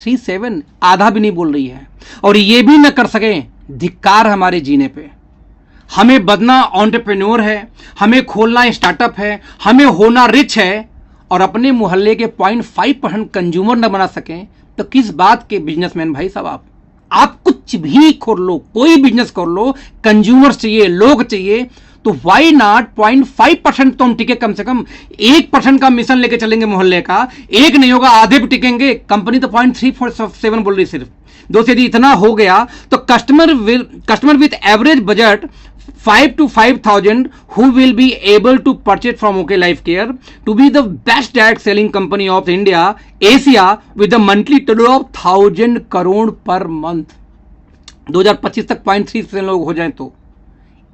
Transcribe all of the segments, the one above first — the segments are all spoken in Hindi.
37 आधा भी नहीं बोल रही है, और ये भी न कर सके, धिक्कार हमारे जीने पे। हमें बनना एंटरप्रेन्योर है, हमें खोलना स्टार्टअप है, हमें होना रिच है, और अपने मोहल्ले के 0.5% कंज्यूमर न बना सकें तो किस बात के बिजनेसमैन भाई साहब आप कुछ भी खोल लो, कोई बिजनेस कर लो, कंज्यूमर्स चाहिए, लोग चाहिए, तो वाई नॉट 0.5% तो हम टिके, कम से कम 1% का मिशन लेके चलेंगे मोहल्ले का, एक नहीं होगा आधे भी टिकेंगे। कंपनी तो 0.347 बोल रही सिर्फ। दोस्त यदि इतना हो गया तो customer with average budget 5 to 5,000 who will be able to purchase from OK Life Care to be the best direct selling company of India, Asia with the monthly turnover of 1,000 crore per month। 2025 तक 0.3% लोग हो जाएं तो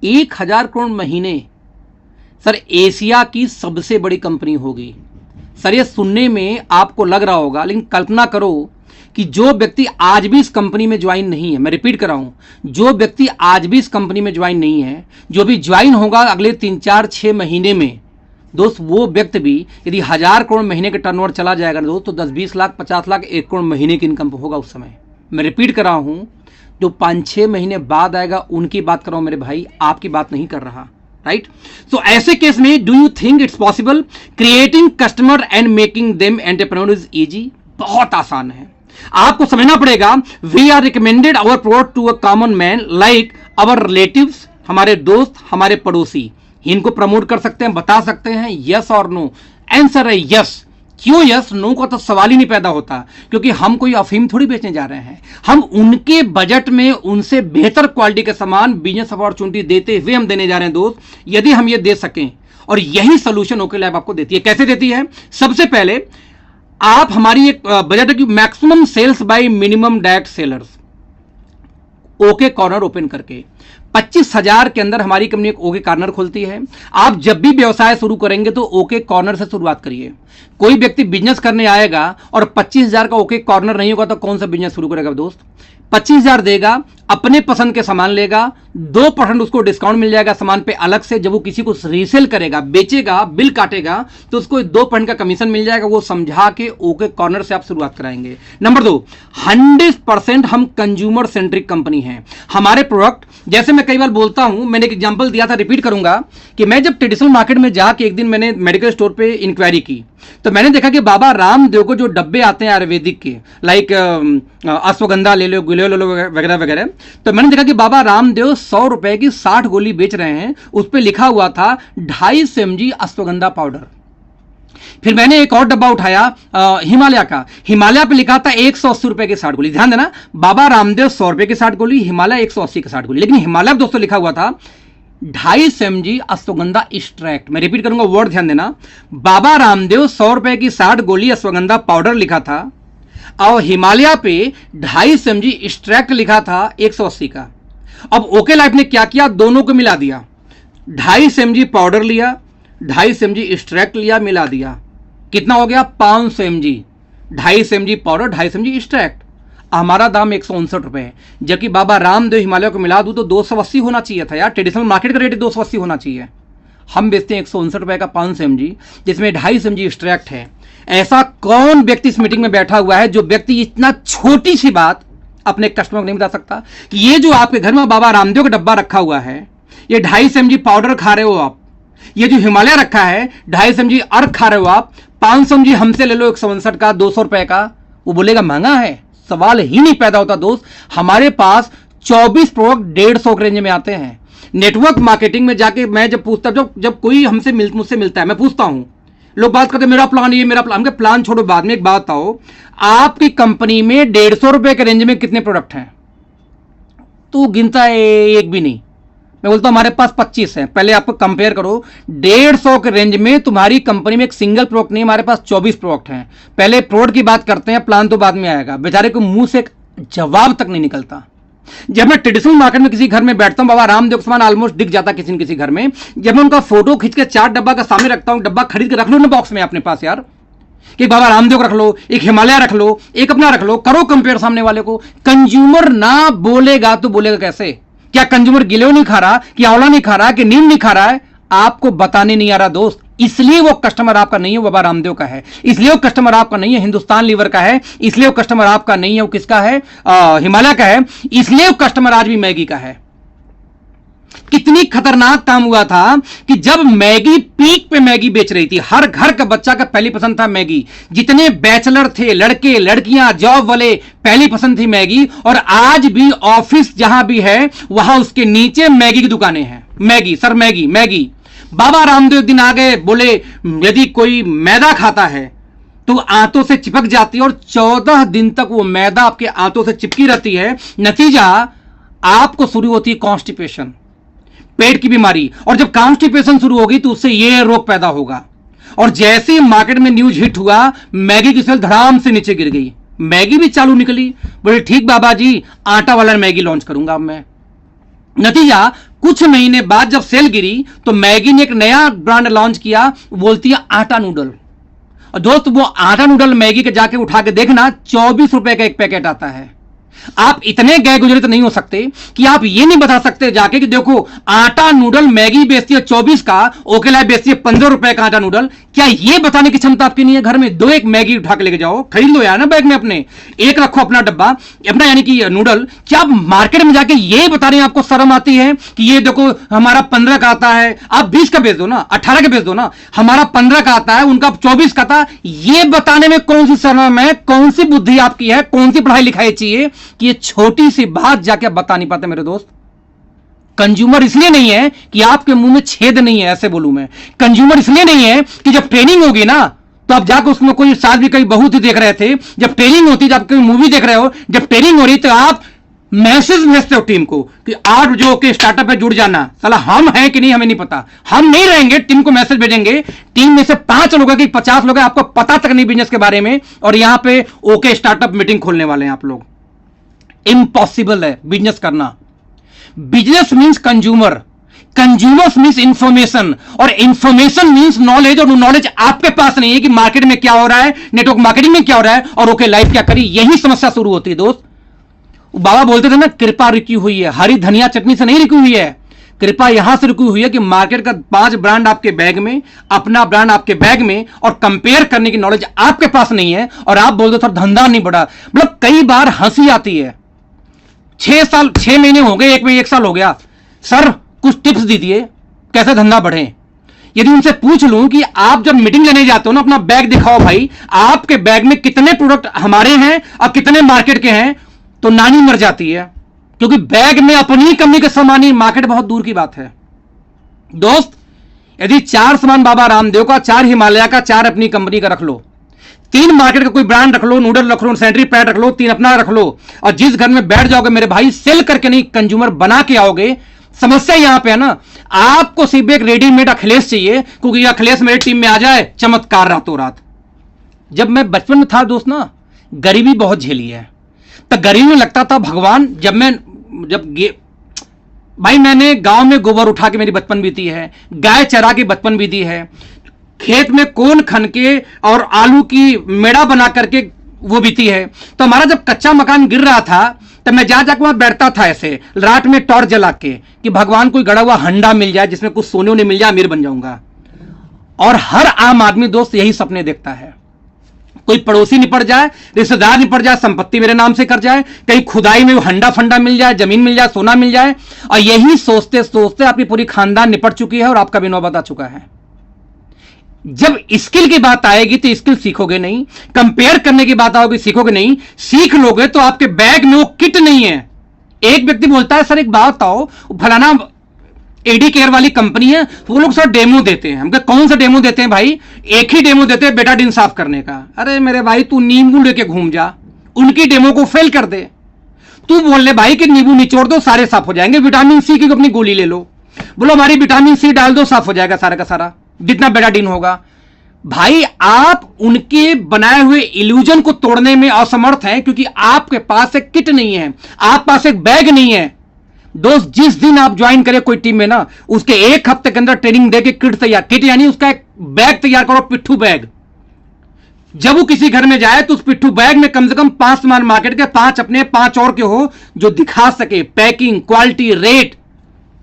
1,000 करोड़ महीने। सर एशिया की सबसे बड़ी कंपनी होगी। सर ये सुनने में आपको लग रहा होगा, लेकिन कल्पना करो कि जो व्यक्ति आज भी इस कंपनी में ज्वाइन नहीं है, मैं रिपीट कर रहा हूं, जो व्यक्ति आज भी इस कंपनी में ज्वाइन नहीं है, जो भी ज्वाइन होगा अगले 3, 4, 6 महीने में, दोस्त वो व्यक्ति भी यदि 1,000 करोड़ महीने का टर्नओवर चला जाएगा दोस्त, तो 10, 20 लाख, 50 लाख, 1 करोड़ महीने की इनकम होगा उस समय। मैं रिपीट कर रहा हूं, जो 5-6 महीने बाद आएगा उनकी बात कर रहा हूं मेरे भाई, आपकी बात नहीं कर रहा। राइट? सो ऐसे केस में do you think it's possible? Creating customer and making them entrepreneur is easy. बहुत आसान है, आपको समझना पड़ेगा। We are recommended our product to a common man like our relatives, हमारे दोस्त, हमारे पड़ोसी इनको प्रमोट कर सकते हैं, बता सकते हैं। यस और नो? आंसर है यस। क्यों यस? नो का तो सवाल ही नहीं पैदा होता, क्योंकि हम कोई अफीम थोड़ी बेचने जा रहे हैं, हम उनके बजट में उनसे बेहतर क्वालिटी के सामान, बिजनेस अपॉर्चुनिटी देते हुए हम देने जा रहे हैं दोस्त। यदि हम ये दे सकें, और यही सोल्यूशन ओके लैब आपको देती है। कैसे देती है? सबसे पहले आप हमारी एक बजट है कि maximum sales by minimum direct sellers, okay corner open करके 25,000 के अंदर हमारी कंपनी एक ओके कॉर्नर खोलती है। आप जब भी व्यवसाय शुरू करेंगे तो ओके कॉर्नर से शुरुआत करिए। कोई व्यक्ति बिजनेस करने आएगा और 25,000 का ओके कॉर्नर नहीं होगा तो कौन सा बिजनेस शुरू करेगा दोस्त? 25,000 देगा, अपने पसंद के सामान लेगा, 2% उसको डिस्काउंट मिल जाएगा सामान पे अलग से। जब वो किसी को रीसेल करेगा, बेचेगा, बिल काटेगा, तो उसको 2% का कमीशन मिल जाएगा। वो समझा के ओके कॉर्नर से आप शुरुआत कराएंगे। नंबर 2, 100% हम कंज्यूमर सेंट्रिक कंपनी हैं। हमारे प्रोडक्ट, जैसे मैं कई बार बोलता हूं, मैंने एक एग्जांपल दिया था, रिपीट करूंगा, कि मैं जब ट्रेडिशनल मार्केट में जाके एक दिन मैंने मेडिकल स्टोर पे इंक्वायरी की, तो मैंने देखा कि बाबा रामदेव को जो डब्बे आते हैं आयुर्वेदिक के, लाइक अश्वगंधा ले लो, गुलेल ले लो, वगैरह वगैरह, तो मैंने देखा कि बाबा रामदेव 100 रुपए की 60 गोली बेच रहे हैं। उस पर लिखा हुआ था 250 mg अश्वगंधा पाउडर। फिर मैंने एक और डब्बा उठाया हिमालय का, हिमालय पे लिखा था 180 रुपए की 60 गोली। ध्यान देना, बाबा रामदेव 100 रुपए की 60 गोली, हिमालय 180 की 60 गोली, लेकिन हिमालय दोस्तों लिखा हुआ था 250 mg अश्वगंधा एक्सट्रैक्ट। मैं रिपीट करूंगा, वर्ड ध्यान देना, बाबा रामदेव 100 रुपए की 60 गोली अश्वगंधा पाउडर लिखा था, और हिमालय पे 250 mg एक्सट्रैक्ट लिखा था 180 का। अब ओके लाइफ ने क्या किया? दोनों को मिला दिया। 250 mg पाउडर लिया, 250 mg एक्सट्रैक्ट लिया, मिला दिया। कितना हो गया? 500 mg। 250 mg powder, 250 mg extract. हमारा दाम 159 रुपए है, जबकि बाबा रामदेव हिमालय को मिला दूं तो 280 होना चाहिए था यार। ट्रेडिशनल मार्केट का रेट 280 होना चाहिए। हम बेचते हैं 159 रुपए का 500 mg, जिसमें 250 mg एक्सट्रैक्ट है। ऐसा कौन व्यक्ति इस मीटिंग में बैठा हुआ है जो व्यक्ति इतना छोटी सी बात अपने कस्टमर को नहीं बता सकता कि ये जो आपके घर में बाबा रामदेव का डब्बा रखा हुआ है, ये 250 mg पाउडर खा रहे हो आप, ये जो हिमालय रखा है 250 mg अर्क खा रहे हो आप, 500 mg हमसे ले लो 159 का, 200 रुपए का, वो बोलेगा महंगा है? सवाल ही नहीं पैदा होता दोस्त। हमारे पास 24 प्रोडक्ट 150 के रेंज में आते हैं। नेटवर्क मार्केटिंग में जाके मैं जब पूछता, जब कोई मुझसे मिलता है, मैं पूछता हूं, लोग बात करते हैं मेरा प्लान ये, मेरा प्लान। प्लान छोड़ो, बाद में एक बात बताओ, आपकी कंपनी में 150 रुपए के रेंज में कितने प्रोडक्ट हैं? तो गिनता है एक भी नहीं। मैं बोलता हूं हमारे पास 25 हैं। पहले आपको कंपेयर करो, 150 के रेंज में तुम्हारी कंपनी में एक सिंगल प्रोडक्ट नहीं, हमारे पास 24 प्रोडक्ट हैं। पहले प्रोडक्ट की बात करते हैं, प्लान तो बाद में आएगा। बेचारे को मुंह से एक जवाब तक नहीं निकलता। जब मैं ट्रेडिशनल मार्केट में किसी घर में बैठता हूं, बाबा रामदेव का सामान ऑलमोस्ट दिख जाता किसी न किसी घर में। जब मैं उनका फोटो खींच के 4 डब्बा का सामने रखता हूं, डब्बा खरीद के रख लो ना बॉक्स में अपने पास यार, कि बाबा रामदेव को रख लो, एक हिमालय रख लो, एक अपना रख लो, करो कंपेयर सामने वाले को। कंज्यूमर ना बोलेगा तो बोलेगा कैसे? क्या कंज्यूमर गिलो नहीं खा रहा, कि आंवला नहीं खा रहा, कि नीम नहीं खा रहा है? आपको बताने नहीं आ रहा दोस्त। इसलिए वो कस्टमर आपका नहीं है, वो बाबा रामदेव का है। इसलिए वो कस्टमर आपका नहीं है, हिंदुस्तान लीवर का है। इसलिए वो कस्टमर आपका नहीं है, वो किसका है, हिमालय का है। इसलिए वो कस्टमर आज भी मैगी का है। कितनी खतरनाक काम हुआ था कि जब मैगी पीक पे मैगी बेच रही थी, हर घर का बच्चा का पहली पसंद था मैगी। जितने बैचलर थे, लड़के लड़कियां, जॉब वाले, पहली पसंद थी मैगी। और आज भी ऑफिस जहां भी है वहां उसके नीचे मैगी की दुकानें हैं। Maggi sir, Maggi Maggi. Baba Ramdev एक दिन आ गए, बोले यदि कोई मैदा खाता है तो आंतों से चिपक जाती है और 14 दिन तक वो मैदा आपके आंतों से चिपकी रहती है। नतीजा आपको शुरू होती है कॉन्स्टिपेशन, पेट की बीमारी। और जब कॉन्स्टिपेशन शुरू होगी तो उससे ये रोग पैदा होगा। और जैसे ही मार्केट में न्यूज हिट हुआ, मैगी की सेल धड़ाम से नीचे गिर गई। मैगी भी चालू निकली। बोले ठीक बाबा जी, आटा वाला मैगी लॉन्च करूंगा अब मैं। नतीजा कुछ महीने बाद जब सेल गिरी तो मैगी ने एक नया ब्रांड लॉन्च किया, बोलती है आटा नूडल। और दोस्त वो आटा नूडल मैगी के जाके उठा के देखना, 24 रुपए का एक पैकेट आता है। आप इतने गए गुजरे तो नहीं हो सकते कि आप ये नहीं बता सकते जाके कि देखो आटा नूडल मैगी बेचती है 24 का, ओके लाइफ बेचती है 15 रुपए का आटा नूडल। क्या ये बताने की क्षमता आपकी नहीं है? घर में 2 एक मैगी उठा के लेके जाओ, खरीद लो यार ना बैग में अपने, एक रखो अपना डब्बा अपना, यानी कि नूडल। क्या आप मार्केट में जाके ये बता रहे हैं, आपको शर्म आती है कि ये देखो हमारा 15 का आता है, आप 20 का बेच दो ना, 18 का बेच दो ना, हमारा 15 का आता है, उनका 24 का था। ये बताने में कौन सी शर्म है, कौन सी बुद्धि आपकी है, कौन सी पढ़ाई लिखाई चाहिए कि ये छोटी सी बात जाके आप बता नहीं पाते मेरे दोस्त। कंज्यूमर इसलिए नहीं है कि आपके मुंह में छेद नहीं है, ऐसे बोलूं मैं। कंज्यूमर इसलिए नहीं है कि जब ट्रेनिंग होगी ना तो आप जाकर उसमें कोई शायद भी कहीं बहुत ही देख रहे थे, जब ट्रेनिंग होती, जब कोई मूवी देख रहे हो, जब ट्रेनिंग हो रही तो आप मैसेज भेजते हो टीम को कि 8 बजे के स्टार्टअप पे जुड़ जाना। साला हम हैं कि नहीं हमें नहीं पता, हम नहीं रहेंगे, टीम को मैसेज भेजेंगे। टीम में से 5 लोग कि 50 लोग, आपको पता तक नहीं बिजनेस के बारे में, और यहां पे ओके स्टार्टअप मीटिंग खोलने वाले हैं आप लोग। इम्पॉसिबल है बिजनेस करना। Business means consumer, consumers means information, और इंफॉर्मेशन मीन्स नॉलेज, और नॉलेज आपके पास नहीं है कि मार्केट में क्या हो रहा है, नेटवर्क मार्केटिंग में क्या हो रहा है, और ओके लाइफ क्या करी। यही समस्या शुरू होती है दोस्त। बाबा बोलते थे ना, कृपा रुकी हुई है, हरी धनिया चटनी से नहीं रुकी हुई है। कृपा यहां से रुकी हुई है कि मार्केट का 5 ब्रांड आपके बैग में, अपना ब्रांड आपके बैग में, और कंपेयर करने की नॉलेज आपके पास नहीं है, और आप बोल दो सर धंधा नहीं बढ़ा। मतलब कई बार हंसी आती है। 6 महीने हो गए, 1 साल हो गया, सर कुछ टिप्स दीजिए कैसे धंधा बढ़े। यदि उनसे पूछ लूं कि आप जब मीटिंग लेने जाते हो ना, अपना बैग दिखाओ भाई, आपके बैग में कितने प्रोडक्ट हमारे हैं और कितने मार्केट के हैं, तो नानी मर जाती है। क्योंकि बैग में अपनी कंपनी के सामान ही, मार्केट बहुत दूर की बात है दोस्त। यदि 4 सामान बाबा रामदेव का, 4 हिमालय का, 4 अपनी कंपनी का रख लो, 3 मार्केट का कोई ब्रांड रख लो, नूडल रख लो, सैनिटरी पैड रख लो, 3 अपना रख लो, और जिस घर में बैठ जाओगे मेरे भाई, सेल करके नहीं कंज्यूमर बना के आओगे। समस्या यहां पे है ना, आपको सिर्फ एक रेडीमेड अखिलेश चाहिए, क्योंकि अखिलेश मेरी टीम में आ जाए, चमत्कार रातों रात। जब मैं बचपन में था दोस्त ना, गरीबी बहुत झेली है, तो गरीबी में लगता था भगवान। भाई मैंने गांव में गोबर उठा के मेरी बचपन बीती है, गाय चरा के बचपन बीती है, खेत में कोन खन के और आलू की मेड़ा बना करके वो बीती है। तो हमारा जब कच्चा मकान गिर रहा था तब मैं जा जाकर वहां बैठता था ऐसे रात में टॉर्च जला के कि भगवान कोई गड़ा हुआ हंडा मिल जाए जिसमें कुछ सोने वोने मिल जाए, अमीर बन जाऊंगा। और हर आम आदमी दोस्त यही सपने देखता है, कोई पड़ोसी निपट जाए, रिश्तेदार निपट जाए, संपत्ति मेरे नाम से कर जाए, कहीं खुदाई में हंडा फंडा मिल जाए, जमीन मिल जाए, सोना मिल जाए। और यही सोचते सोचते आपकी पूरी खानदान निपट चुकी है और आपका भी नौबत आ चुका है। जब स्किल की बात आएगी तो स्किल सीखोगे नहीं, कंपेयर करने की बात आओगी सीखोगे नहीं, सीख लोगे तो आपके बैग में वो किट नहीं है। एक व्यक्ति बोलता है सर एक बात बताओ, फलाना एडी केयर वाली कंपनी है, वो लोग सर डेमो देते हैं। हम कहा कौन सा डेमो देते हैं भाई? एक ही डेमो देते हैं, बेटाडीन साफ करने का। अरे मेरे भाई तू नींबू लेके घूम जा, उनकी डेमो को फेल कर दे। तू बोल ले भाई कि नींबू निचोड़ दो सारे साफ हो जाएंगे, विटामिन सी की अपनी गोली ले लो, बोलो हमारी विटामिन सी डाल दो साफ हो जाएगा सारा का सारा जितना बेटाडीन होगा। भाई आप उनके बनाए हुए इल्यूजन को तोड़ने में असमर्थ हैं, क्योंकि आपके पास एक किट नहीं है, आपके पास एक बैग नहीं है। दोस्त जिस दिन आप ज्वाइन करें कोई टीम में ना, उसके 1 हफ्ते के अंदर ट्रेनिंग देके किट तैयार, किट यानी उसका एक बैग तैयार करो, पिट्ठू बैग। जब वो किसी घर में जाए तो उस पिट्ठू बैग में कम से कम 5 सामान मार्केट के, 5 अपने, 5 और के हो, जो दिखा सके पैकिंग, क्वालिटी, रेट,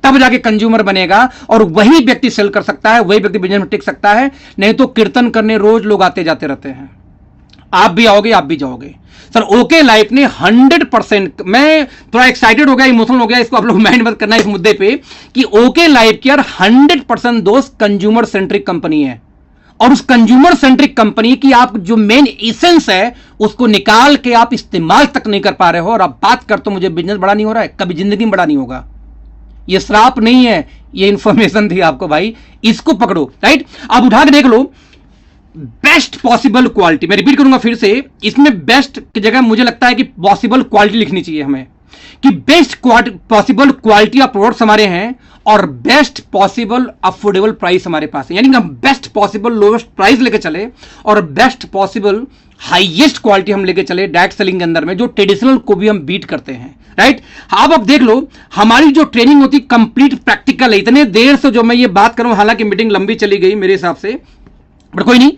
तब जाके कंज्यूमर बनेगा और वही व्यक्ति सेल कर सकता है, वही व्यक्ति बिजनेस में टिक सकता है। नहीं तो कीर्तन करने रोज लोग आते जाते रहते हैं। आप भी आओगे, आप भी जाओगे। सर ओके लाइफ ने 100%, मैं थोड़ा एक्साइटेड हो गया, इमोशनल हो गया, इसको आप लोग माइंड मत करना इस मुद्दे पे कि ओके लाइफ की यार 100% दोस्त कंज्यूमर सेंट्रिक कंपनी है। और उस कंज्यूमर सेंट्रिक कंपनी की आप जो मेन एसेंस है उसको निकाल के आप इस्तेमाल तक नहीं कर पा रहे हो, और आप बात कर तो मुझे बिजनेस बड़ा नहीं हो रहा है, कभी जिंदगी में बड़ा नहीं होगा। ये श्राप नहीं है, ये इंफॉर्मेशन थी आपको भाई, इसको पकड़ो। राइट, आप उठा के देख लो बेस्ट पॉसिबल क्वालिटी। मैं रिपीट करूंगा फिर से, इसमें बेस्ट की जगह मुझे लगता है कि पॉसिबल क्वालिटी लिखनी चाहिए हमें, कि best possible quality of products हमारे हैं और बेस्ट पॉसिबल अफोर्डेबल प्राइस हमारे पास है। यानी कि हम बेस्ट पॉसिबल लोएस्ट प्राइस लेके चले और बेस्ट पॉसिबल हाईएस्ट क्वालिटी हम लेके चले डायरेक्ट सेलिंग के अंदर में, जो ट्रेडिशनल को भी हम बीट करते हैं। राइट, अब देख लो हमारी जो ट्रेनिंग होती कंप्लीट प्रैक्टिकल है। इतने देर से जो मैं ये बात करूं, हालांकि मीटिंग लंबी चली गई मेरे हिसाब से, पर कोई नहीं,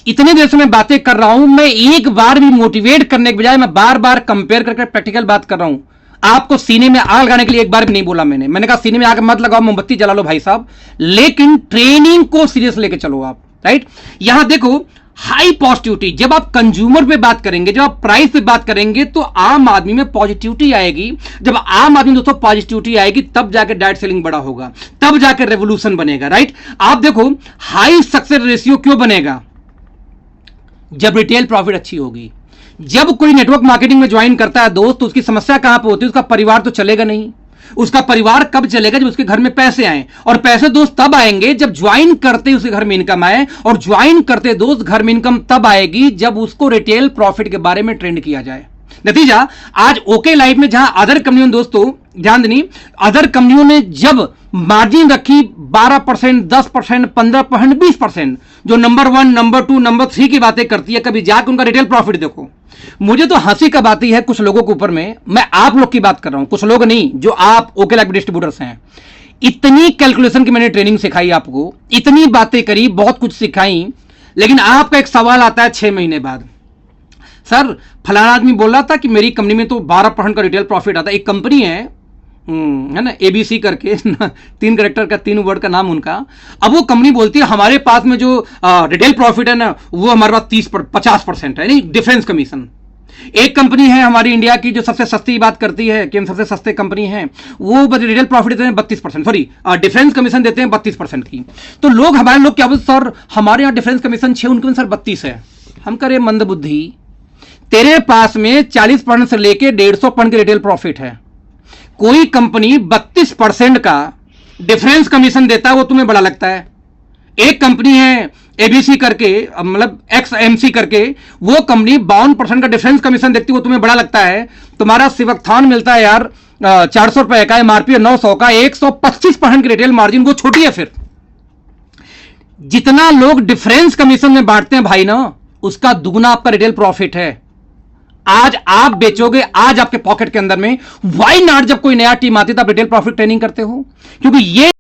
इतने देर से मैं बातें कर रहा हूं, मैं एक बार भी मोटिवेट करने के बजाय मैं बार बार कंपेयर करके प्रैक्टिकल बात कर रहा हूं। आपको सीने में आग लगाने के लिए एक बार भी नहीं बोला मैंने कहा सीने में आग मत लगाओ, मोमबत्ती जला लो भाई साहब, लेकिन ट्रेनिंग को सीरियस लेके चलो आप। राइट, यहां देखो हाई पॉजिटिविटी, जब आप कंज्यूमर पे बात करेंगे, जब आप प्राइस पे बात करेंगे तो आम आदमी में पॉजिटिविटी आएगी। जब आम आदमी दोस्तों पॉजिटिविटी आएगी तब जाके डायरेक्ट सेलिंग बड़ा होगा, तब जाके रेवोल्यूशन बनेगा। राइट, आप देखो हाई सक्सेस रेशियो क्यों बनेगा, जब रिटेल प्रॉफिट अच्छी होगी। जब कोई नेटवर्क मार्केटिंग में ज्वाइन करता है दोस्त, तो उसकी समस्या कहां पे होती है, उसका परिवार तो चलेगा नहीं। उसका परिवार कब चलेगा, जब उसके घर में पैसे आए, और पैसे दोस्त तब आएंगे जब ज्वाइन करते उसके घर में इनकम आए, और ज्वाइन करते दोस्त घर में इनकम तब आएगी जब उसको रिटेल प्रॉफिट के बारे में ट्रेंड किया जाए। नतीजा आज ओके लाइफ में जहां अदर कंपनियों दोस्तों ध्यान देनी, अदर कंपनियों ने जब मार्जिन रखी 12%, 10%, 15%, 20%, जो नंबर 1, नंबर 2, नंबर 3 की बातें करती है, कभी जाकर उनका रिटेल प्रॉफिट देखो। मुझे तो हंसी कब आती है कुछ लोगों के ऊपर में, मैं आप लोग की बात कर रहा हूं, कुछ लोग नहीं, जो आप ओके लाइफ डिस्ट्रीब्यूटर्स हैं। इतनी कैलकुलेशन की मैंने ट्रेनिंग सिखाई आपको, इतनी बातें करी, बहुत कुछ सिखाई, लेकिन आपका एक सवाल आता है 6 महीने बाद, सर फलाना आदमी बोल रहा था कि मेरी कंपनी में तो 12% का रिटेल प्रॉफिट आता है। एक कंपनी है ना ABC करके 3 कैरेक्टर का 3 वर्ड का नाम उनका। अब वो कंपनी बोलती है हमारे पास में जो रिटेल प्रॉफिट है ना, वो हमारे पास 50% है, नहीं डिफरेंस कमीशन। एक कंपनी है हमारी इंडिया की जो सबसे सस्ती बात करती है कि हम सबसे सस्ते कंपनी है, वो रिटेल प्रॉफिट देते हैं 32%, सॉरी डिफरेंस कमीशन देते हैं 32% की। तो लोग हमारे लोग क्या बोलते, सर हमारे यहाँ डिफरेंस कमीशन 6, उनके सर 32 है। हम करे मंदबुद्धि, तेरे पास में 40% से लेके 150% के रिटेल प्रॉफिट है, कोई कंपनी 32% का डिफरेंस कमीशन देता है, वो तुम्हें बड़ा लगता है। एक कंपनी है ABC करके, मतलब XMC करके, वो कंपनी 52% का डिफरेंस कमीशन देती है, वो तुम्हें बड़ा लगता है। तुम्हारा सिवकथान मिलता है यार 400 रुपए का, MRP 900 का, 125% की रिटेल मार्जिन, वो छोटी है। फिर जितना लोग डिफरेंस कमीशन में बांटते हैं भाई ना, उसका दुगना आपका रिटेल प्रॉफिट है। आज आप बेचोगे, आज आपके पॉकेट के अंदर में, व्हाई नॉट जब कोई नया टीम आती है तो आप रिटेल प्रॉफिट ट्रेनिंग करते हो, क्योंकि ये